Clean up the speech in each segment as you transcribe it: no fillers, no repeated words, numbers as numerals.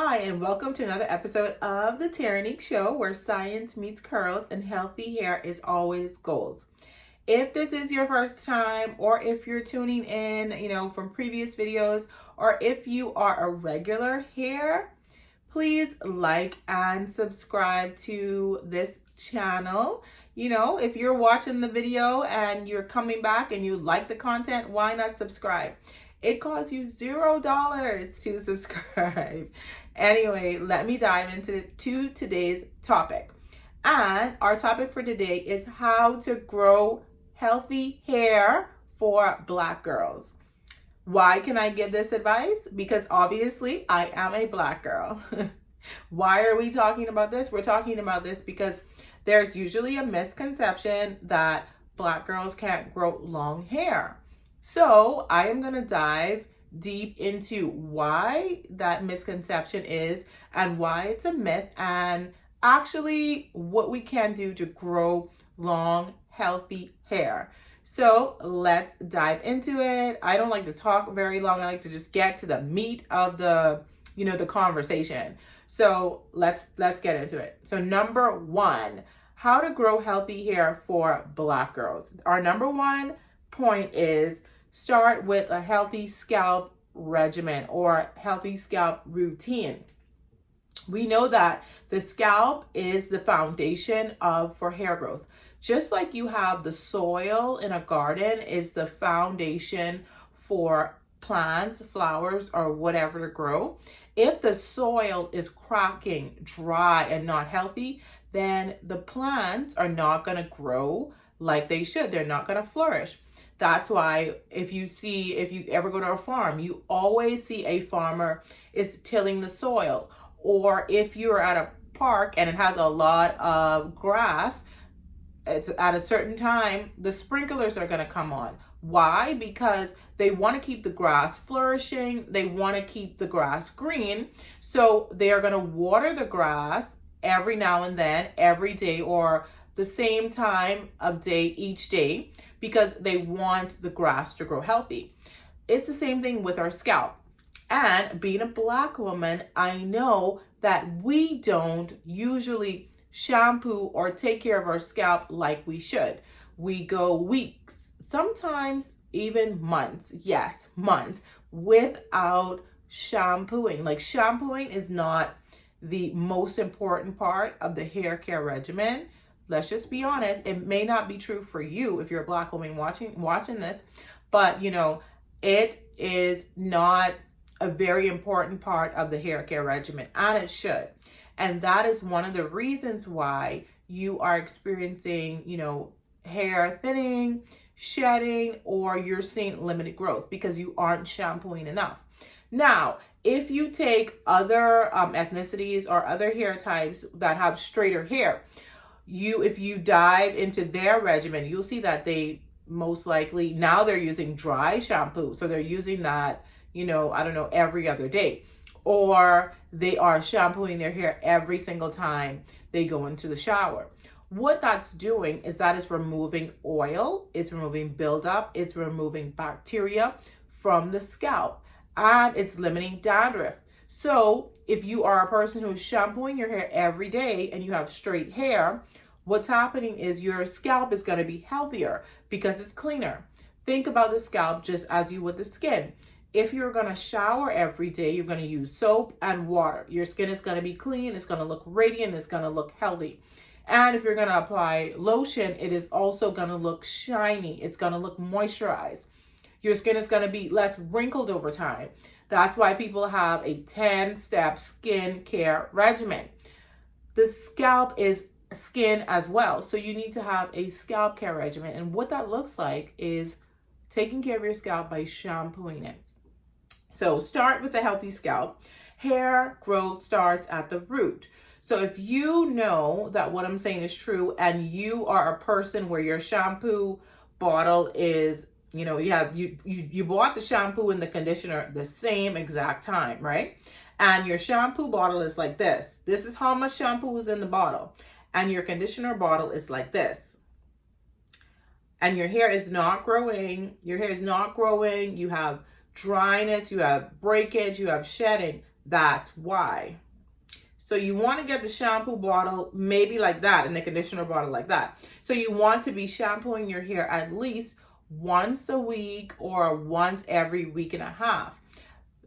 Hi, and welcome to another episode of the Taranique Show, where science meets curls and healthy hair is always goals. If this is your first time, or if you're tuning in, from previous videos, or if you are a regular here, please like and subscribe to this channel. If you're watching the video and you're coming back and you like the content, why not subscribe? It costs you $0 to subscribe. Anyway, let me dive into today's topic. And our topic for today is how to grow healthy hair for Black girls. Why can I give this advice? Because obviously I am a Black girl. Why are we talking about this? We're talking about this because there's usually a misconception that Black girls can't grow long hair. So I am going to dive deep into why that misconception is and why it's a myth, and actually what we can do to grow long, healthy hair. So let's dive into it. I don't like to talk very long. I like to just get to the meat of the conversation. So let's get into it. So number one, how to grow healthy hair for Black girls. Our number one point is start with a healthy scalp regimen or healthy scalp routine. We know that the scalp is the foundation for hair growth. Just like you have the soil in a garden is the foundation for plants, flowers, or whatever to grow. If the soil is cracking, dry, and not healthy, then the plants are not going to grow like they should. They're not going to flourish. That's why if you ever go to a farm, you always see a farmer is tilling the soil. Or if you're at a park and it has a lot of grass, it's at a certain time, the sprinklers are going to come on. Why? Because they want to keep the grass flourishing. They want to keep the grass green. So they are going to water the grass every now and then, every day, or the same time of day each day, because they want the grass to grow healthy. It's the same thing with our scalp. And being a Black woman, I know that we don't usually shampoo or take care of our scalp like we should. We go weeks, sometimes even months, yes, months, without shampooing. Like, shampooing is not the most important part of the hair care regimen. Let's just be honest. It may not be true for you if you're a Black woman watching this, but it is not a very important part of the hair care regimen, and it should. And that is one of the reasons why you are experiencing, hair thinning, shedding, or you're seeing limited growth because you aren't shampooing enough. Now, if you take other ethnicities or other hair types that have straighter hair, if you dive into their regimen, you'll see that they most likely, now they're using dry shampoo. So they're using that, every other day. Or they are shampooing their hair every single time they go into the shower. What that's doing is that is removing oil, it's removing buildup, it's removing bacteria from the scalp, and it's limiting dandruff. So if you are a person who's shampooing your hair every day and you have straight hair, what's happening is your scalp is going to be healthier because it's cleaner. Think about the scalp just as you would the skin. If you're going to shower every day, you're going to use soap and water. Your skin is going to be clean. It's going to look radiant. It's going to look healthy. And if you're going to apply lotion, it is also going to look shiny. It's going to look moisturized. Your skin is going to be less wrinkled over time. That's why people have a 10-step skin care regimen. The scalp is skin as well. So you need to have a scalp care regimen. And what that looks like is taking care of your scalp by shampooing it. So start with a healthy scalp. Hair growth starts at the root. So if you know that what I'm saying is true and you are a person where your shampoo bottle is, you bought the shampoo and the conditioner the same exact time, right? And your shampoo bottle is like this. This is how much shampoo is in the bottle. And your conditioner bottle is like this. And your hair is not growing. You have dryness, you have breakage, you have shedding. That's why. So you want to get the shampoo bottle maybe like that and the conditioner bottle like that. So you want to be shampooing your hair at least once a week or once every week and a half,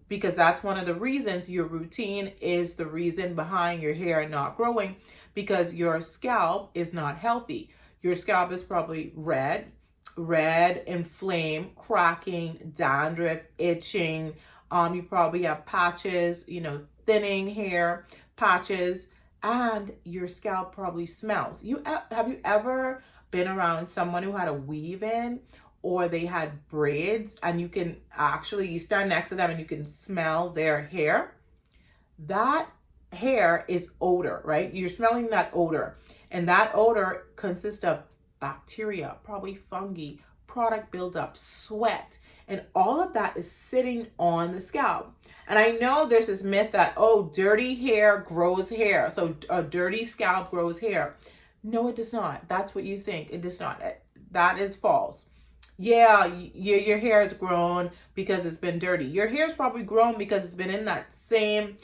because that's one of the reasons your routine is the reason behind your hair not growing, because your scalp is not healthy. Your scalp is probably red, inflamed, cracking, dandruff, itching. You probably have patches, thinning hair, patches, and your scalp probably smells. Have you ever been around someone who had a weave in, or they had braids, and you stand next to them and you can smell their hair? That hair is odor, right? You're smelling that odor, and that odor consists of bacteria, probably fungi, product buildup, sweat, and all of that is sitting on the scalp. And I know there's this myth that, oh, dirty hair grows hair, so a dirty scalp grows hair. No, it does not. That's what you think. It does not. That is false. Yeah, your hair is grown because it's been dirty. Your hair is probably grown because it's been in that same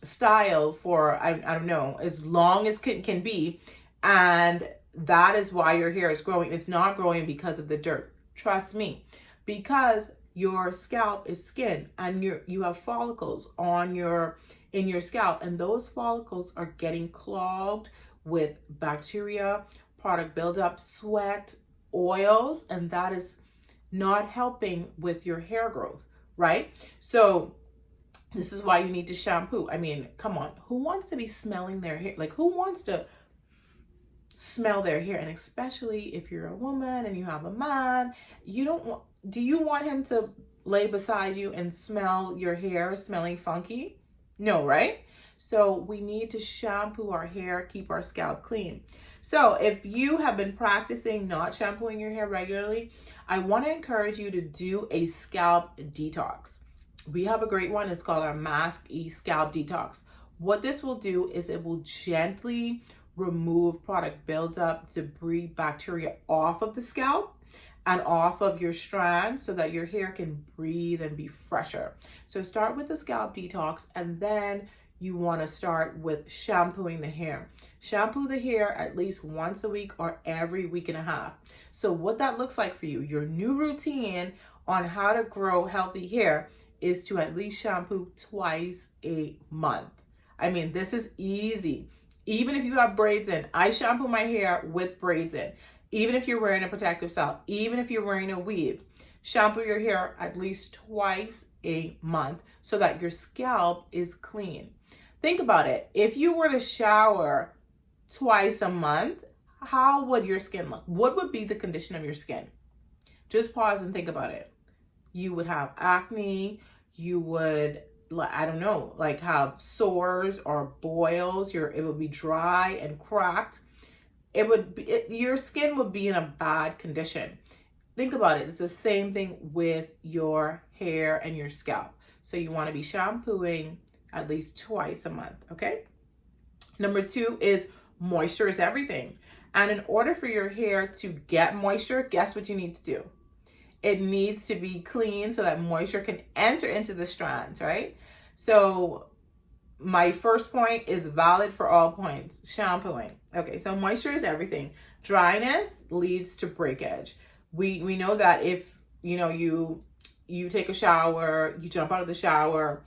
style for, I don't know, as long as can be. And that is why your hair is growing. It's not growing because of the dirt. Trust me, because your scalp is skin, and you have follicles in your scalp, and those follicles are getting clogged with bacteria, product buildup, sweat, oils, and that is not helping with your hair growth, right? So this is why you need to shampoo. I mean, come on, who wants to be smelling their hair? Like, who wants to smell their hair? And especially if you're a woman and you have a man, do you want him to lay beside you and smell your hair smelling funky? No, right? So we need to shampoo our hair, keep our scalp clean. So if you have been practicing not shampooing your hair regularly, I want to encourage you to do a scalp detox. We have a great one. It's called our Mask E Scalp Detox. What this will do is it will gently remove product buildup, debris, bacteria off of the scalp and off of your strands so that your hair can breathe and be fresher. So start with the scalp detox, and then you want to start with shampooing the hair. Shampoo the hair at least once a week or every week and a half. So what that looks like for you, your new routine on how to grow healthy hair is to at least shampoo twice a month. I mean, this is easy. Even if you have braids in, I shampoo my hair with braids in. Even if you're wearing a protective style, even if you're wearing a weave, shampoo your hair at least twice a month so that your scalp is clean. Think about it. If you were to shower twice a month, how would your skin look? What would be the condition of your skin? Just pause and think about it. You would have acne. You would, I don't know, like have sores or boils. It would be dry and cracked. Your skin would be in a bad condition. Think about it. It's the same thing with your hair and your scalp. So you want to be shampooing at least twice a month, okay? Number 2 is moisture is everything. And in order for your hair to get moisture, guess what you need to do? It needs to be clean so that moisture can enter into the strands, right? So my first point is valid for all points, shampooing. Okay, so moisture is everything. Dryness leads to breakage. We know that if, you take a shower, you jump out of the shower,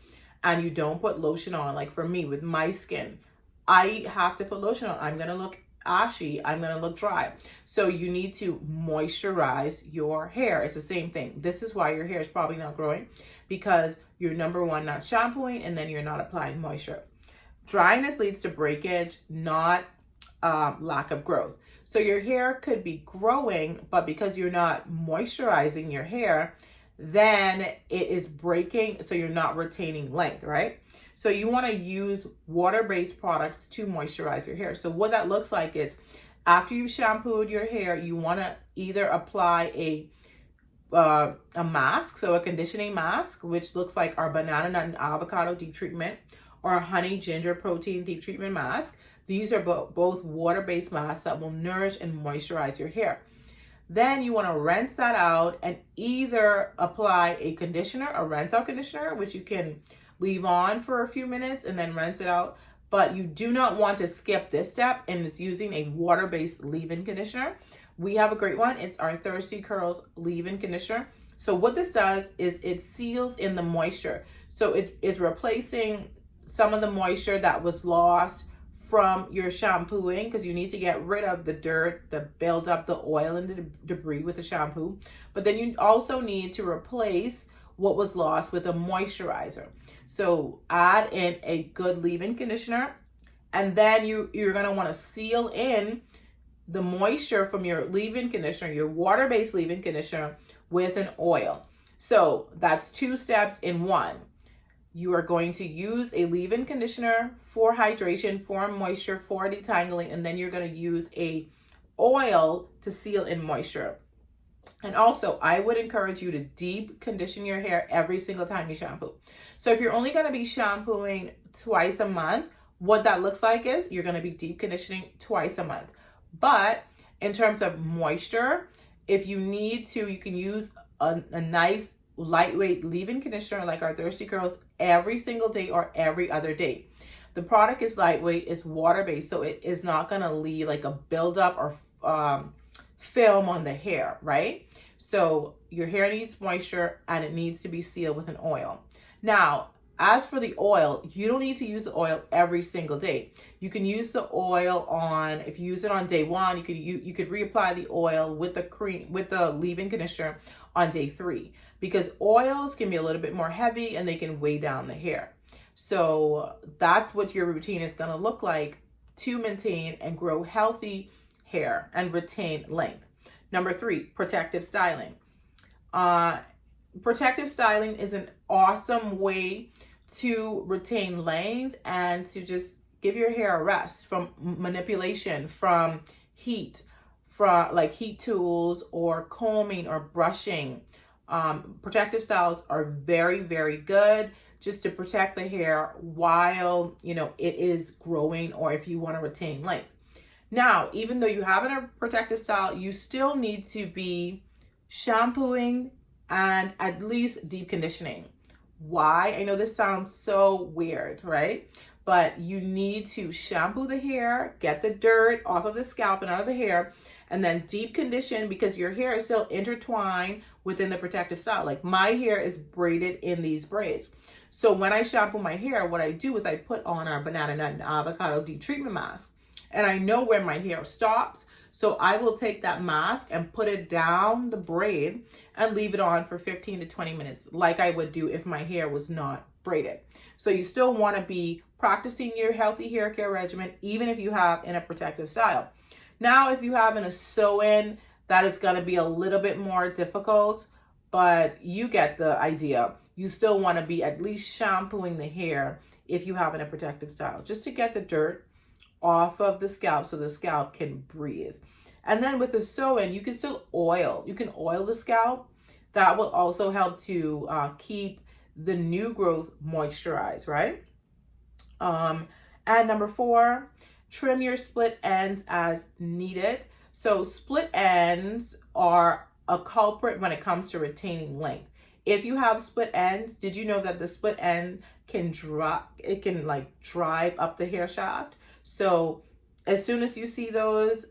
and you don't put lotion on, like for me with my skin, I have to put lotion on. I'm going to look ashy. I'm going to look dry. So you need to moisturize your hair. It's the same thing. This is why your hair is probably not growing, because you're, number one, not shampooing, and then you're not applying moisture. Dryness leads to breakage, not lack of growth. So your hair could be growing, but because you're not moisturizing your hair, then it is breaking, so you're not retaining length, right? So you want to use water-based products to moisturize your hair. So what that looks like is, after you've shampooed your hair, you want to either apply a mask, so a conditioning mask, which looks like our banana nut and avocado deep treatment, or a honey ginger protein deep treatment mask. These are both water-based masks that will nourish and moisturize your hair. Then you want to rinse that out and either apply a conditioner, a rinse out conditioner, which you can leave on for a few minutes and then rinse it out. But you do not want to skip this step, and it's using a water-based leave-in conditioner. We have a great one. It's our Thirsty Curls leave-in conditioner. So what this does is it seals in the moisture. So it is replacing some of the moisture that was lost from your shampooing, because you need to get rid of the dirt, the build up, the oil and the debris with the shampoo. But then you also need to replace what was lost with a moisturizer. So add in a good leave-in conditioner, and then you're gonna wanna seal in the moisture from your leave-in conditioner, your water-based leave-in conditioner, with an oil. So that's 2 steps in one. You are going to use a leave-in conditioner for hydration, for moisture, for detangling, and then you're going to use a oil to seal in moisture. And also, I would encourage you to deep condition your hair every single time you shampoo. So if you're only going to be shampooing twice a month, what that looks like is you're going to be deep conditioning twice a month. But in terms of moisture, if you need to, you can use a nice lightweight leave-in conditioner like our Thirsty Curls every single day or every other day. The product is lightweight, it's water-based, so it is not going to leave like a buildup or film on the hair, right? So your hair needs moisture and it needs to be sealed with an oil. Now, as for the oil, you don't need to use the oil every single day. You can use the oil on, if you use it on day one, you could reapply the oil with the cream, with the leave-in conditioner on day 3, because oils can be a little bit more heavy and they can weigh down the hair. So that's what your routine is going to look like to maintain and grow healthy hair and retain length. Number 3, protective styling. Protective styling is an awesome way to retain length and to just give your hair a rest from manipulation, from heat, from like heat tools or combing or brushing. Protective styles are very, very good just to protect the hair while, it is growing, or if you want to retain length. Now, even though you have a protective style, you still need to be shampooing and at least deep conditioning. Why? I know this sounds so weird, right? But you need to shampoo the hair, get the dirt off of the scalp and out of the hair, and then deep condition, because your hair is still intertwined within the protective style. Like my hair is braided in these braids. So when I shampoo my hair, what I do is I put on our banana nut and avocado deep treatment mask. And I know where my hair stops. So I will take that mask and put it down the braid and leave it on for 15 to 20 minutes, like I would do if my hair was not braided. So you still want to be practicing your healthy hair care regimen, even if you have in a protective style. Now, if you have in a sew-in, that is going to be a little bit more difficult, but you get the idea. You still want to be at least shampooing the hair if you have in a protective style, just to get the dirt off of the scalp so the scalp can breathe. And then with the sew-in, you can still oil. You can oil the scalp. That will also help to keep the new growth moisturized, right? And number 4, trim your split ends as needed. So split ends are a culprit when it comes to retaining length. If you have split ends, did you know that the split end can drive up the hair shaft? So as soon as you see those,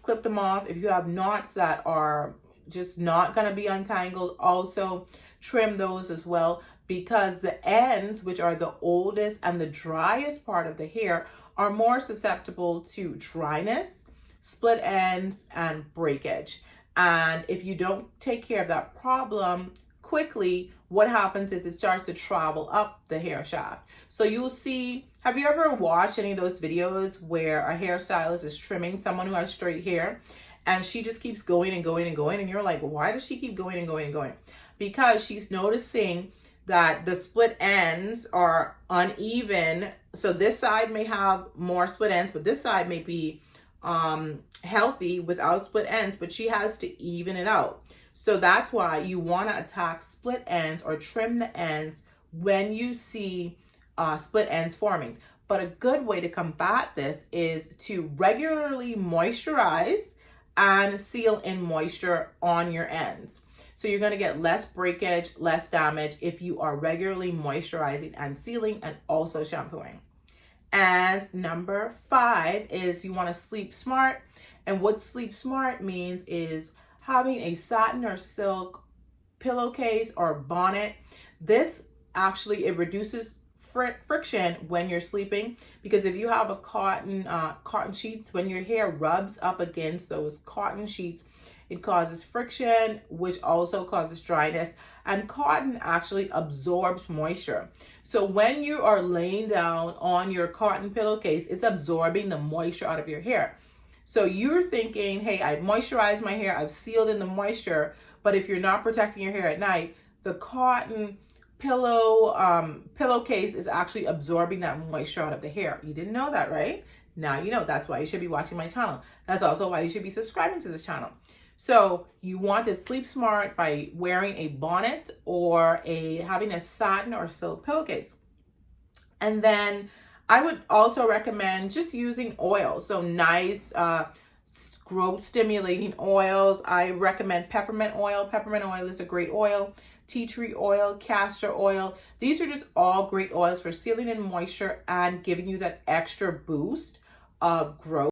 clip them off. If you have knots that are just not going to be untangled, also trim those as well, because the ends, which are the oldest and the driest part of the hair, are more susceptible to dryness, split ends, and breakage. And if you don't take care of that problem quickly, what happens is it starts to travel up the hair shaft. So you'll see, have you ever watched any of those videos where a hairstylist is trimming someone who has straight hair and she just keeps going and going and going, and you're like, why does she keep going and going and going? Because she's noticing that the split ends are uneven. So this side may have more split ends, but this side may be healthy without split ends, but she has to even it out. So that's why you want to attack split ends or trim the ends when you see split ends forming. But a good way to combat this is to regularly moisturize and seal in moisture on your ends. So you're going to get less breakage, less damage if you are regularly moisturizing and sealing and also shampooing. And number 5 is you want to sleep smart. And what sleep smart means is having a satin or silk pillowcase or bonnet. This actually, it reduces friction when you're sleeping, because if you have a cotton sheets, when your hair rubs up against those cotton sheets, it causes friction, which also causes dryness. And cotton actually absorbs moisture. So when you are laying down on your cotton pillowcase, it's absorbing the moisture out of your hair. So you're thinking, hey, I've moisturized my hair, I've sealed in the moisture, but if you're not protecting your hair at night, the cotton pillowcase is actually absorbing that moisture out of the hair. You didn't know that, right? Now you know. That's why you should be watching my channel. That's also why you should be subscribing to this channel. So you want to sleep smart by wearing a bonnet or having a satin or silk pillowcase. And then I would also recommend just using oil. So nice growth stimulating oils. I recommend peppermint oil. Peppermint oil is a great oil. Tea tree oil, castor oil. These are just all great oils for sealing in moisture and giving you that extra boost of growth.